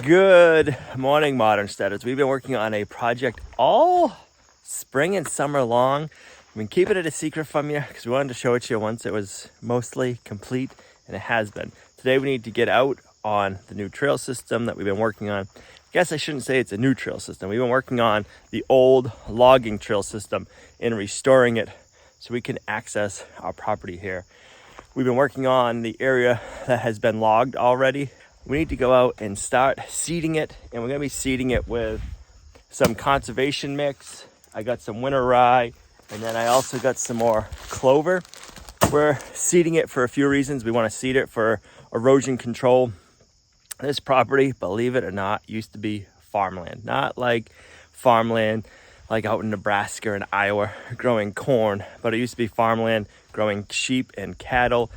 Good morning, modern steaders. We've been working on a project all spring and summer long. I've been keeping it a secret from you because we wanted to show it to you once it was mostly complete, and it has been. Today we need to get out on the new trail system that we've been working on. I guess I shouldn't say it's a new trail system. We've been working on the old logging trail system and restoring it so we can access our property here. We've been working on the area that has been logged already. We need to go out and start seeding it, and we're going to be seeding it with some conservation mix. I got some winter rye, and then I also got some more clover. We're seeding it for a few reasons. We want to seed it for erosion control. This property, believe it or not, used to be farmland. Not like farmland like out in Nebraska and Iowa growing corn, but it used to be farmland growing sheep and cattle.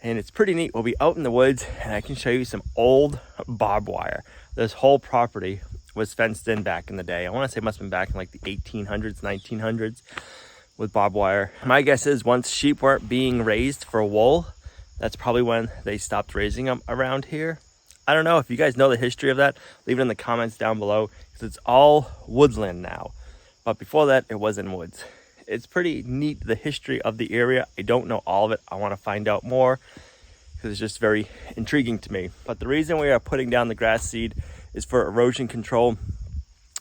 And it's pretty neat. We'll be out in the woods and I can show you some old barbed wire. This whole property was fenced in back in the day. I want to say it must have been back in like the 1800s, 1900s with barbed wire. My guess is once sheep weren't being raised for wool, that's probably when they stopped raising them around here. I don't know if you guys know the history of that. Leave it in the comments down below because it's all woodland now. But before that, it was in woods. It's pretty neat, the history of the area. I don't know all of it. I want to find out more because it's just very intriguing to me. But the reason we are putting down the grass seed is for erosion control.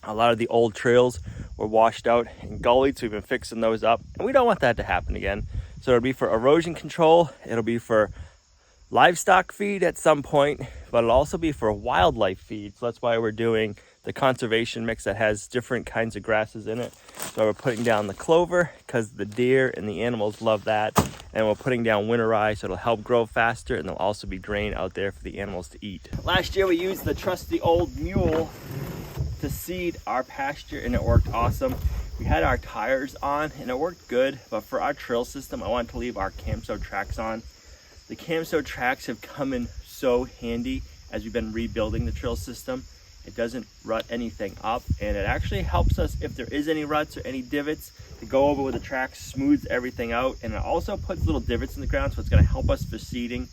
A lot of the old trails were washed out and gullied, so we've been fixing those up. And we don't want that to happen again. So it'll be for erosion control. It'll be for livestock feed at some point, but it'll also be for wildlife feed. So that's why we're doing the conservation mix that has different kinds of grasses in it. So we're putting down the clover because the deer and the animals love that. And we're putting down winter rye so it'll help grow faster, and there'll also be grain out there for the animals to eat. Last year we used the trusty old mule to seed our pasture and it worked awesome. We had our tires on and it worked good, but for our trail system, I wanted to leave our Camso tracks on. The Camso tracks have come in so handy as we've been rebuilding the trail system. It doesn't rut anything up, and it actually helps us if there is any ruts or any divots to go over with the tracks, smooths everything out, and it also puts little divots in the ground, so it's going to help us for seeding.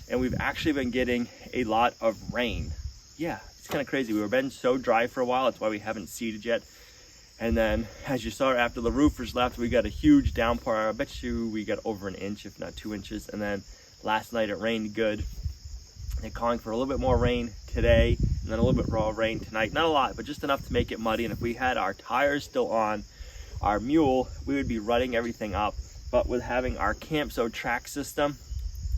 And we've actually been getting a lot of rain. Yeah, it's kind of crazy. We were been so dry for a while, that's why we haven't seeded yet. And then, as you saw after the roofers left, we got a huge downpour. I bet you we got over an inch, if not 2 inches. And then last night it rained good. They're calling for a little bit more rain today, and then a little bit more rain tonight. Not a lot, but just enough to make it muddy. And if we had our tires still on our mule, we would be rutting everything up. But with having our Camso track system,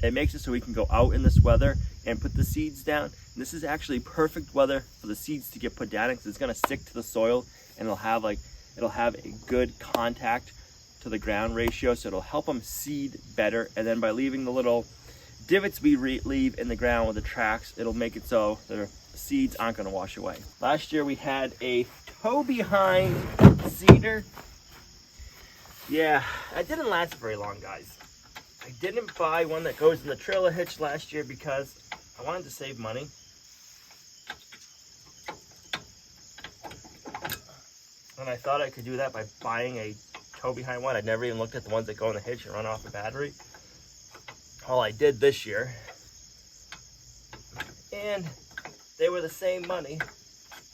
it makes it so we can go out in this weather and put the seeds down. And this is actually perfect weather for the seeds to get put down because it's going to stick to the soil, and it'll have a good contact to the ground ratio, so it'll help them seed better. And then by leaving the little divots we leave in the ground with the tracks, it'll make it so the seeds aren't going to wash away. Last year we had a toe behind seeder. Yeah, that didn't last very long, guys. I didn't buy one that goes in the trailer hitch last year because I wanted to save money. And I thought I could do that by buying a toe behind one. I'd never even looked at the ones that go in the hitch and run off the battery. All I did this year, and they were the same money.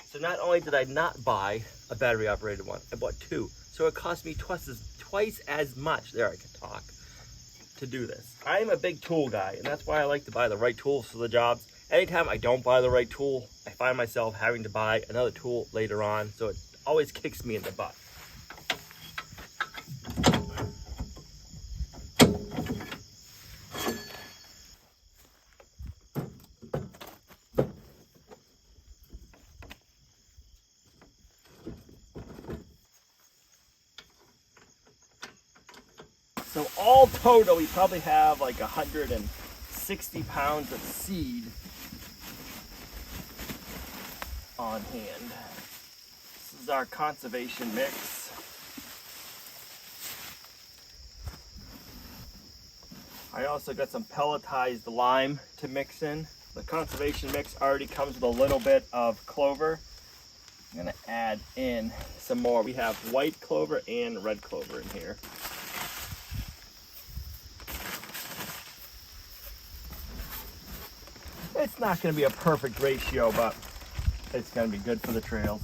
So not only did I not buy a battery operated one, I bought two. So it cost me twice as much, there I can talk, to do this. I'm a big tool guy, and that's why I like to buy the right tools for the jobs. Anytime I don't buy the right tool, I find myself having to buy another tool later on, so it always kicks me in the butt. So all total, we probably have like 160 pounds of seed on hand. This is our conservation mix. I also got some pelletized lime to mix in. The conservation mix already comes with a little bit of clover. I'm gonna add in some more. We have white clover and red clover in here. It's not going to be a perfect ratio, but It's gonna be good for the trails.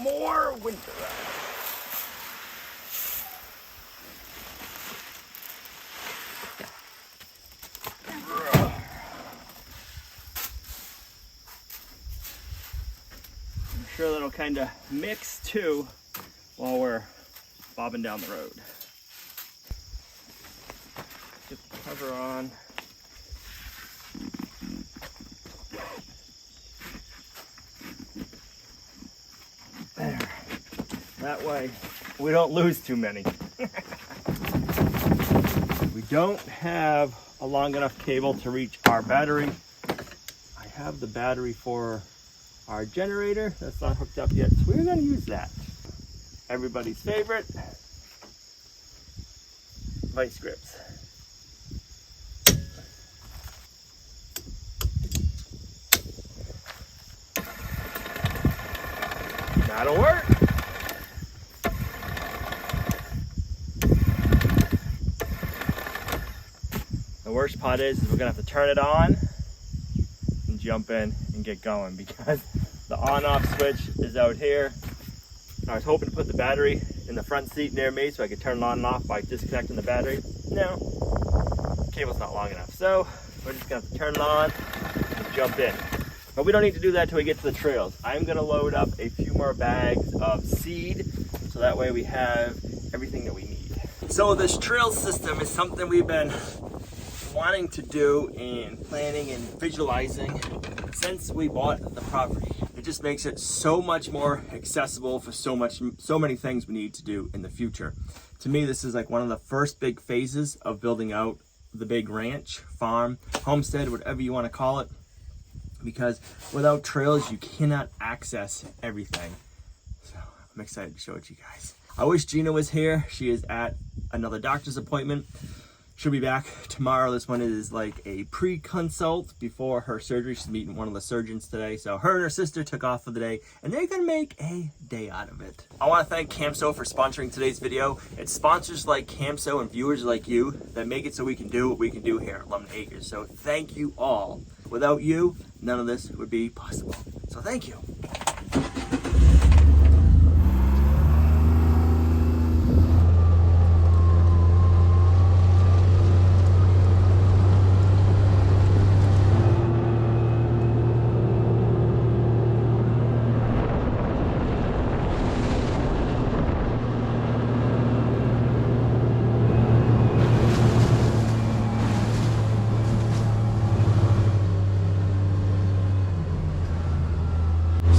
More winter. I'm sure that'll kind of mix too while we're bobbing down the road. Get the cover on. There. That way we don't lose too many. We don't have a long enough cable to reach our battery. I have the battery for our generator that's not hooked up yet, so we're going to use that. Everybody's favorite, vice grips. That'll work. The worst part is we're gonna have to turn it on and jump in and get going because the on-off switch is out here. I was hoping to put the battery in the front seat near me so I could turn it on and off by disconnecting the battery. No, the cable's not long enough. So we're just gonna have to turn it on and jump in. But we don't need to do that till we get to the trails. I'm gonna load up a few more bags of seed so that way we have everything that we need. So this trail system is something we've been wanting to do and planning and visualizing since we bought the property. It just makes it so much more accessible for so many things we need to do in the future. To me, this is like one of the first big phases of building out the big ranch, farm, homestead, whatever you want to call it. Because without trails, you cannot access everything. So I'm excited to show it to you guys. I wish Gina was here. She is at another doctor's appointment. She'll be back tomorrow. This one is like a pre-consult before her surgery. She's meeting one of the surgeons today. So her and her sister took off for the day and they're gonna make a day out of it. I wanna thank CAMSO for sponsoring today's video. It's sponsors like CAMSO and viewers like you that make it so we can do what we can do here at Lumnah Acres. So thank you all. Without you, none of this would be possible. So thank you.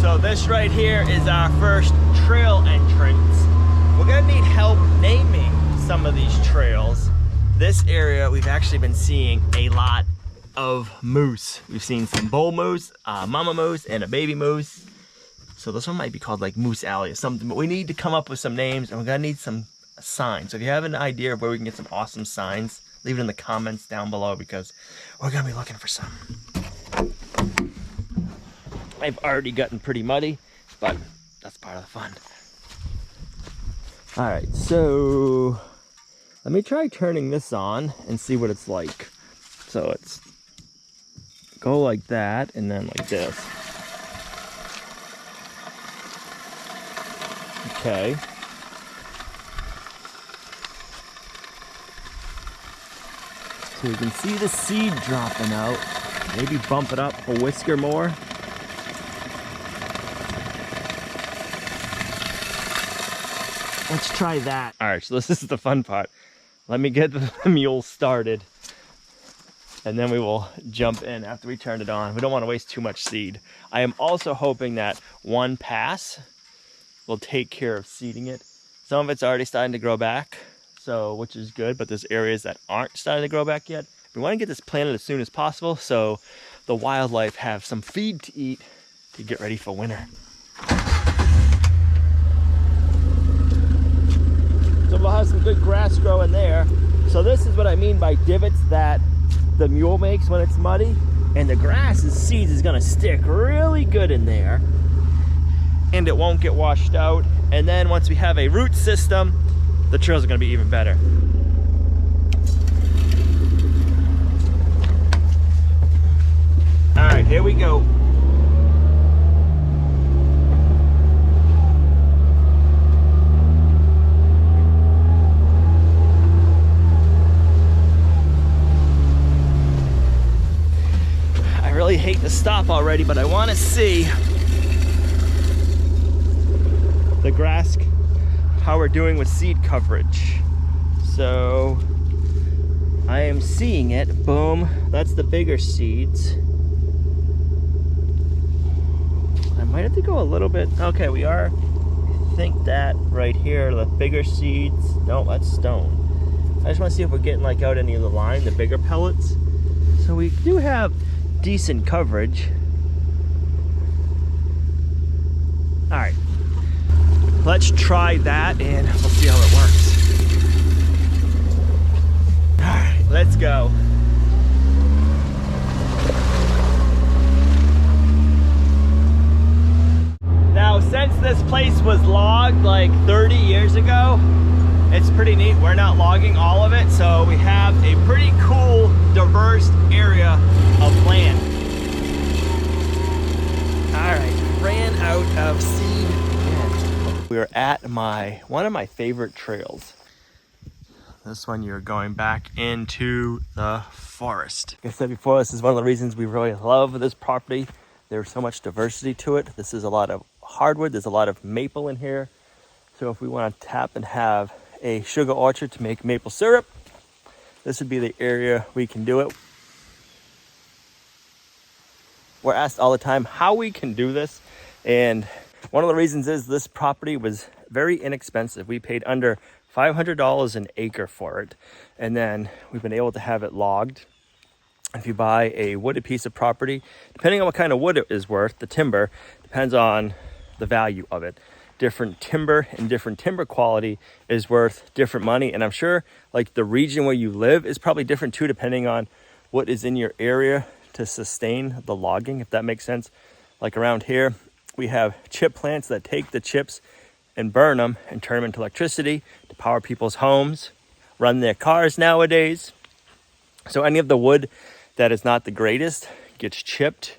So this right here is our first trail entrance. We're gonna need help naming some of these trails. This area, we've actually been seeing a lot of moose. We've seen some bull moose, mama moose, and a baby moose. So this one might be called like Moose Alley or something, but we need to come up with some names and we're gonna need some signs. So if you have an idea of where we can get some awesome signs, leave it in the comments down below because we're gonna be looking for some. I've already gotten pretty muddy, but that's part of the fun. All right, so let me try turning this on and see what it's like. So it's go like that and then like this. Okay. So you can see the seed dropping out. Maybe bump it up a whisker more. Let's try that. All right, so this is the fun part. Let me get the mule started and then we will jump in after we turn it on. We don't want to waste too much seed. I am also hoping that one pass will take care of seeding it. Some of it's already starting to grow back, so which is good, but there's areas that aren't starting to grow back yet. We want to get this planted as soon as possible so the wildlife have some feed to eat to get ready for winter. So this is what I mean by divots that the mule makes when it's muddy, and the grass's seeds is gonna stick really good in there and it won't get washed out. And then once we have a root system, the trails are gonna be even better. All right, here we go. I really hate to stop already, but I want to see the grass, how we're doing with seed coverage. So I am seeing it. Boom, that's the bigger seeds. I might have to go a little bit. Okay, we are, I think that right here, the bigger seeds. No, that's stone. I just want to see if we're getting like out any of the line, the bigger pellets. So we do have decent coverage. All right, let's try that and we'll see how it works. All right, let's go. Now, since this place was logged like 30 years ago, it's pretty neat. We're not logging all of it, so we have a pretty cool, diverse area of land. All right, ran out of seed again. We're at one of my favorite trails. This one, you're going back into the forest. Like I said before, this is one of the reasons we really love this property. There's so much diversity to it. This is a lot of hardwood. There's a lot of maple in here. So if we want to tap and have a sugar orchard to make maple syrup, this would be the area we can do it. We're asked all the time how we can do this, and one of the reasons is this property was very inexpensive. We paid under $500 an acre for it, and then we've been able to have it logged. If you buy a wooded piece of property, depending on what kind of wood it is worth, the timber depends on the value of it. Different timber and different timber quality is worth different money. And I'm sure like the region where you live is probably different too, depending on what is in your area to sustain the logging, if that makes sense. Like around here, we have chip plants that take the chips and burn them and turn them into electricity to power people's homes, run their cars nowadays. So any of the wood that is not the greatest gets chipped.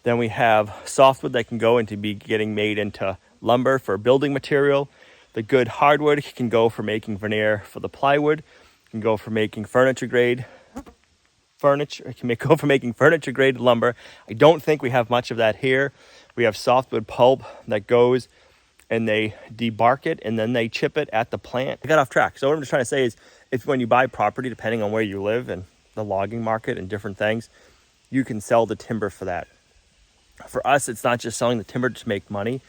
Then we have softwood that can go into be getting made into lumber for building material. The good hardwood can go for making veneer for the plywood, can go for making furniture grade furniture, it can go for making furniture grade lumber. I don't think we have much of that here. We have softwood pulp that goes and they debark it and then they chip it at the plant. I got off track. So what I'm just trying to say is, if when you buy property, depending on where you live and the logging market and different things, you can sell the timber for that. For us, it's not just selling the timber to make money.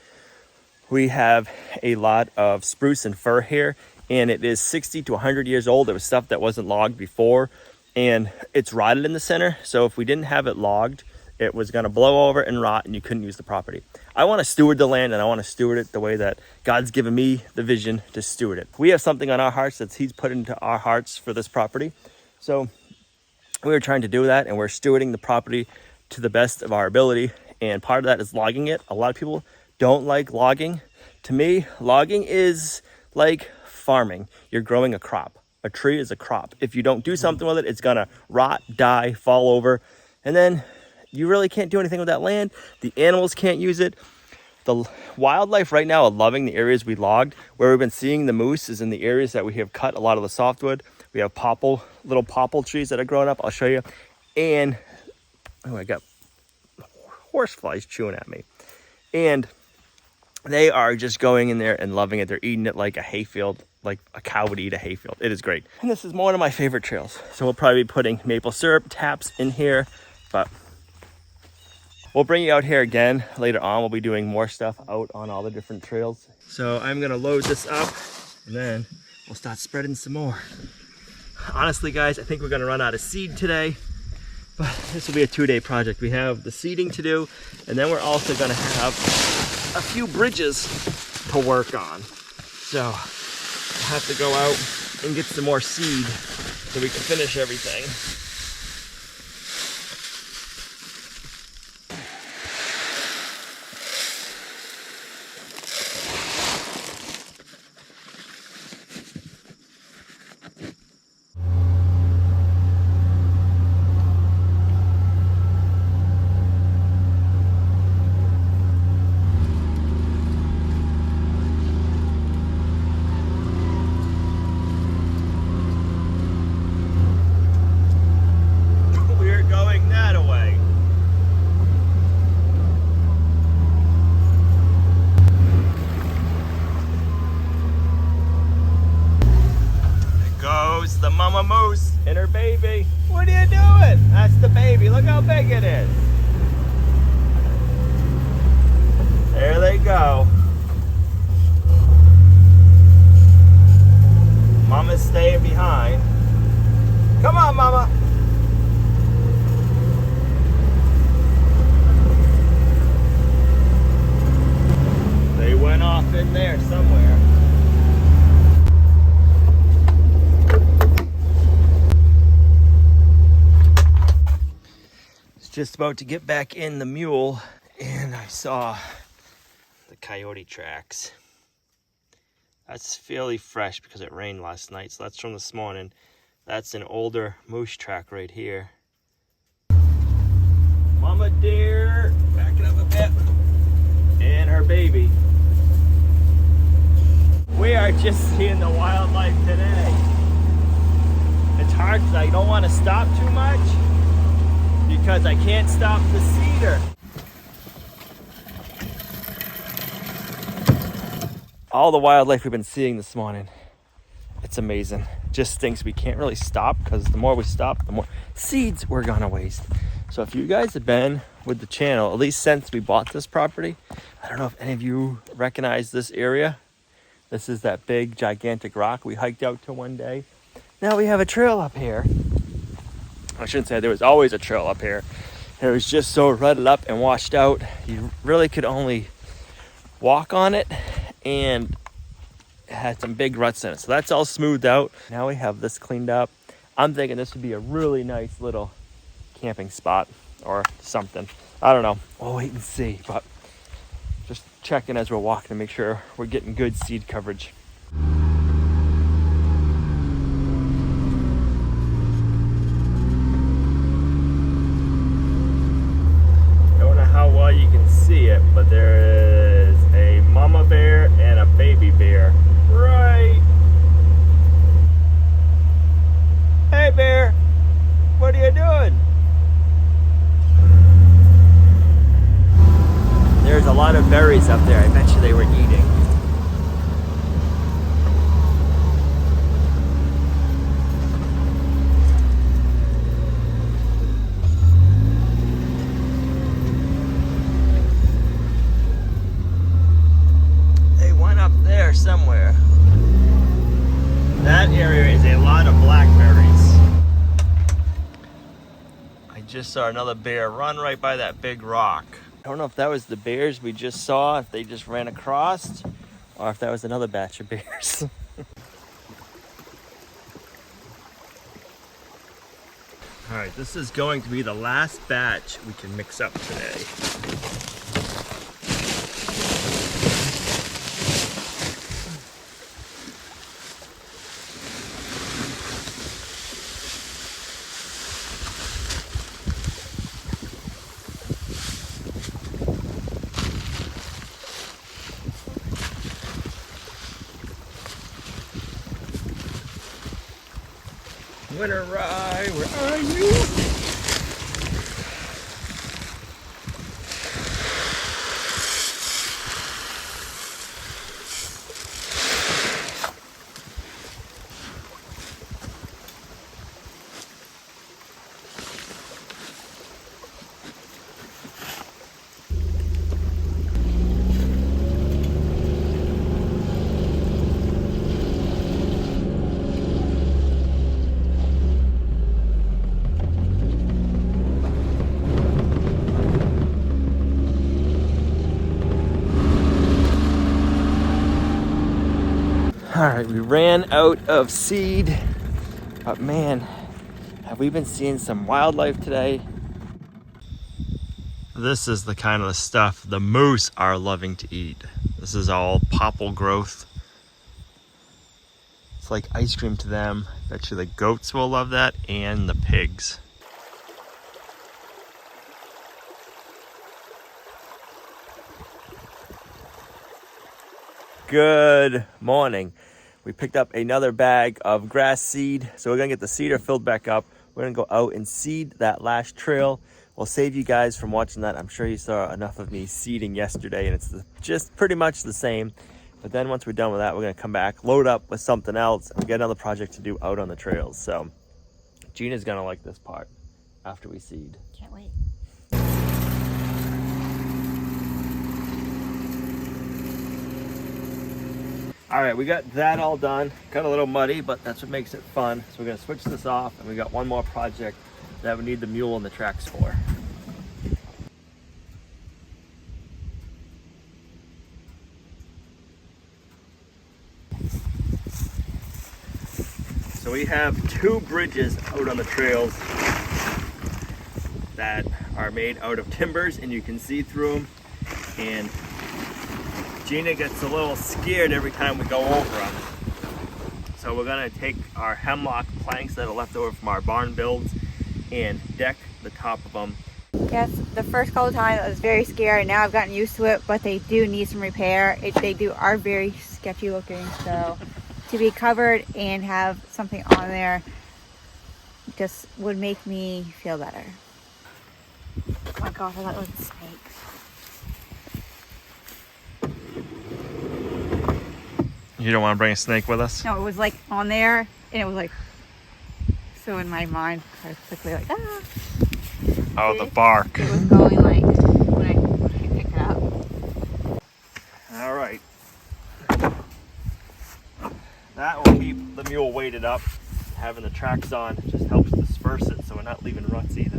We have a lot of spruce and fir here, and it is 60 to 100 years old. It was stuff that wasn't logged before, and it's rotted in the center. So if we didn't have it logged, it was going to blow over and rot, and you couldn't use the property. I want to steward the land, and I want to steward it the way that God's given me the vision to steward it. We have something on our hearts that He's put into our hearts for this property. So we were trying to do that, and we're stewarding the property to the best of our ability. And part of that is logging it. A lot of people don't like logging. To me, logging is like farming. You're growing a crop. A tree is a crop. If you don't do something with it, it's gonna rot, die, fall over, and then you really can't do anything with that land. The animals can't use it. The wildlife right now are loving the areas we logged. Where we've been seeing the moose is in the areas that we have cut a lot of the softwood. We have little popple trees that are growing up. I'll show you. And oh, I got horseflies chewing at me. And they are just going in there and loving it. They're eating it like a hayfield, like a cow would eat a hayfield. It is great. And this is one of my favorite trails. So we'll probably be putting maple syrup taps in here, but we'll bring you out here again later on. We'll be doing more stuff out on all the different trails. So I'm gonna load this up and then we'll start spreading some more. Honestly, guys, I think we're gonna run out of seed today, but this will be a 2-day project. We have the seeding to do, and then we're also gonna have a few bridges to work on. So I have to go out and get some more seed so we can finish everything. The mama moose and her baby. What are you doing? That's the baby. Look how big it is. There they go. Mama's staying behind. Come on, mama. They went off in there somewhere. Just about to get back in the mule, and I saw the coyote tracks. That's fairly fresh because it rained last night, so that's from this morning. That's an older moose track right here. Mama deer, back it up a bit, and her baby. We are just seeing the wildlife today. It's hard because I don't want to stop too much, because I can't stop the cedar. All the wildlife we've been seeing this morning, it's amazing. Just stinks we can't really stop, because the more we stop, the more seeds we're gonna waste. So if you guys have been with the channel, at least since we bought this property, I don't know if any of you recognize this area. This is that big, gigantic rock we hiked out to one day. Now we have a trail up here. I shouldn't say there was always a trail up here. It was just so rutted up and washed out. You really could only walk on it, and it had some big ruts in it. So that's all smoothed out. Now we have this cleaned up. I'm thinking this would be a really nice little camping spot or something. I don't know. We'll wait and see. But just checking as we're walking to make sure we're getting good seed coverage. You can see it, but there is a mama bear and a baby bear. Right. Hey bear, what are you doing? There's a lot of berries up there. I bet you they were eating. Somewhere. That area is a lot of blackberries. I just saw another bear run right by that big rock. I don't know if that was the bears we just saw, if they just ran across, or if that was another batch of bears. All right, this is going to be the last batch we can mix up today. Winter Rye, where are you? All right, we ran out of seed But man, have we been seeing some wildlife today. This is the kind of stuff the moose are loving to eat. This is all popple growth. It's like ice cream to them. Bet you the goats will love that, and the pigs. Good morning. We picked up another bag of grass seed, so we're gonna get the seeder filled back up. We're gonna go out and seed that last trail. We'll save you guys from watching that. I'm sure you saw enough of me seeding yesterday, and it's just pretty much the same. But then once we're done with that, we're gonna come back, load up with something else, and get another project to do out on the trails. So Gina's gonna like this part after we seed. Can't wait. All right, we got that all done. Got a little muddy, but that's what makes it fun. So we're gonna switch this off, and we got one more project that we need the mule and the tracks for. So we have two bridges out on the trails that are made out of timbers, and you can see through them. And Gina gets a little scared every time we go over them. So we're gonna take our hemlock planks that are left over from our barn builds and deck the top of them. Yes, the first couple of times I was very scared. Now I've gotten used to it, but they do need some repair. They are very sketchy looking, so to be covered and have something on there just would make me feel better. Oh my god, I thought it was snakes. You don't want to bring a snake with us? No, it was like on there, and it was like, so in my mind, I was quickly like, ah. Oh, the bark. It was going like, when I picked it up. All right. That will keep the mule weighted up. Having the tracks on just helps disperse it, so we're not leaving ruts either.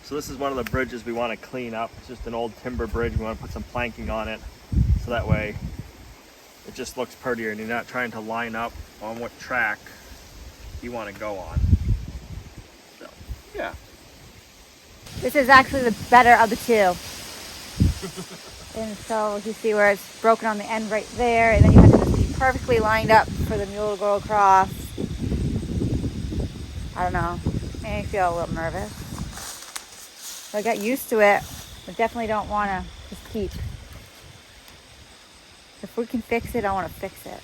So this is one of the bridges we want to clean up. It's just an old timber bridge. We want to put some planking on it, so that way it just looks prettier and you're not trying to line up on what track you want to go on. So, yeah. This is actually the better of the two. And so you see where it's broken on the end right there, and then you have to just be perfectly lined up for the mule to go across. I don't know, made me feel a little nervous. So I got used to it. I definitely don't want to just keep. If we can fix it, I want to fix it.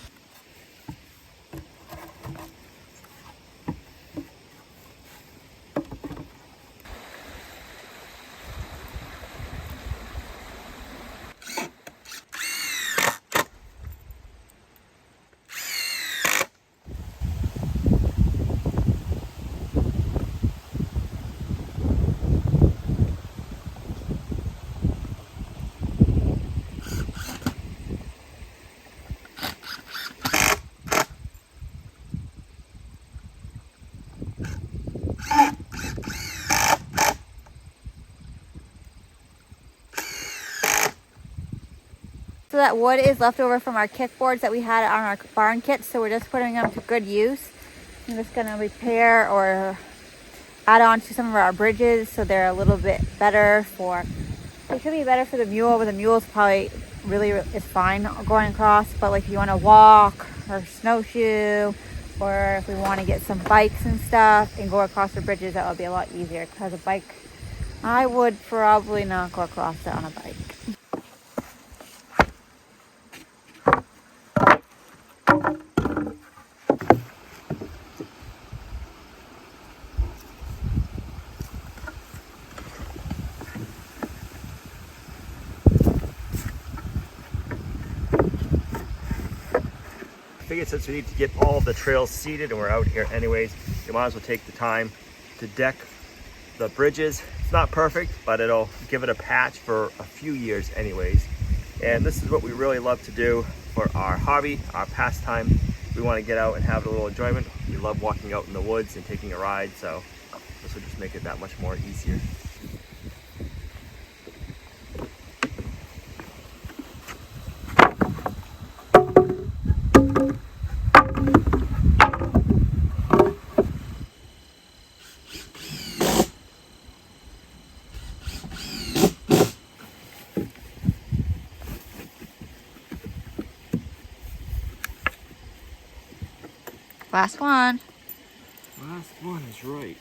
So that wood is left over from our kickboards that we had on our barn kits, so we're just putting them to good use. I'm just going to repair or add on to some of our bridges so they're a little bit better for, they should be better for the mule, but the mule's probably really is fine going across. But like if you want to walk or snowshoe, or if we want to get some bikes and stuff and go across the bridges, that would be a lot easier. Because a bike, I would probably not go across it on a bike. figured since we need to get all the trails seeded and we're out here anyways, you might as well take the time to deck the bridges. It's not perfect, but it'll give it a patch for a few years anyways. And this is what we really love to do for our hobby, our pastime. We want to get out and have a little enjoyment. We love walking out in the woods and taking a ride, so this will just make it that much more easier. Last one. Last one is right.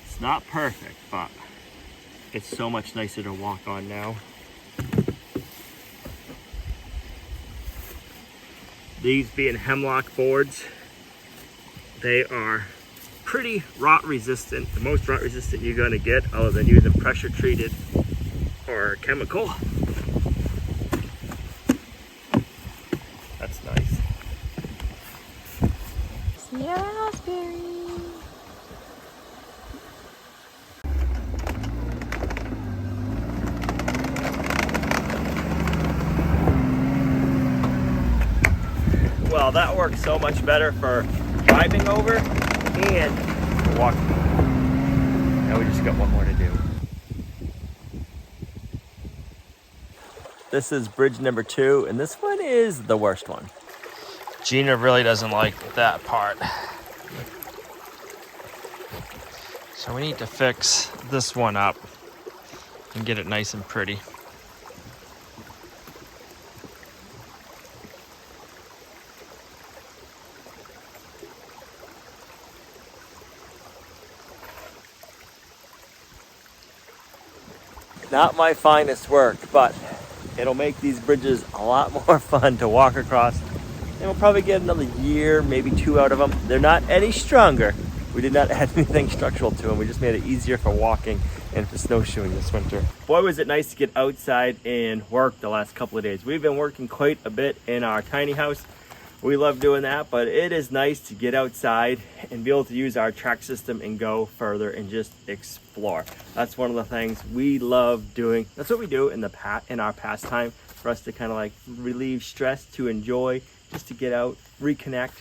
It's not perfect, but it's so much nicer to walk on now. These being hemlock boards, they are pretty rot resistant, the most rot resistant you're going to get other than using pressure treated or chemical. That's nice. Sweet raspberry. Well, that works so much better for driving over and for walking. Now we just got one more to do. This is bridge number 2, and this one is the worst one. Gina really doesn't like that part. So we need to fix this one up and get it nice and pretty. Not my finest work, but it'll make these bridges a lot more fun to walk across. And we'll probably get another year, maybe 2 out of them. They're not any stronger. We did not add anything structural to them. We just made it easier for walking and for snowshoeing this winter. Boy, was it nice to get outside and work the last couple of days. We've been working quite a bit in our tiny house. We love doing that, but it is nice to get outside and be able to use our track system and go further and just explore. That's one of the things we love doing. That's what we do in our pastime, for us to kind of like relieve stress, to enjoy, just to get out, reconnect.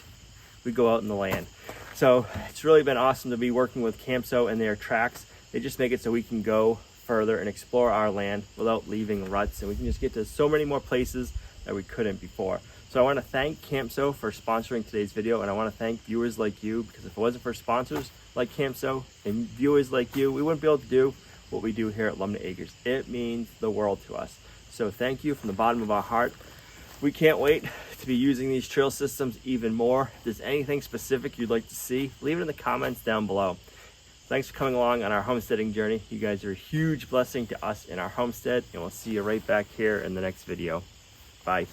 We go out in the land. So it's really been awesome to be working with Campso and their tracks. They just make it so we can go further and explore our land without leaving ruts, and we can just get to so many more places that we couldn't before. So I want to thank Campso for sponsoring today's video, and I want to thank viewers like you, because if it wasn't for sponsors like Campso and viewers like you, we wouldn't be able to do what we do here at Lumnah Acres. It means the world to us. So thank you from the bottom of our heart. We can't wait to be using these trail systems even more. If there's anything specific you'd like to see, leave it in the comments down below. Thanks for coming along on our homesteading journey. You guys are a huge blessing to us in our homestead, and we'll see you right back here in the next video. Bye.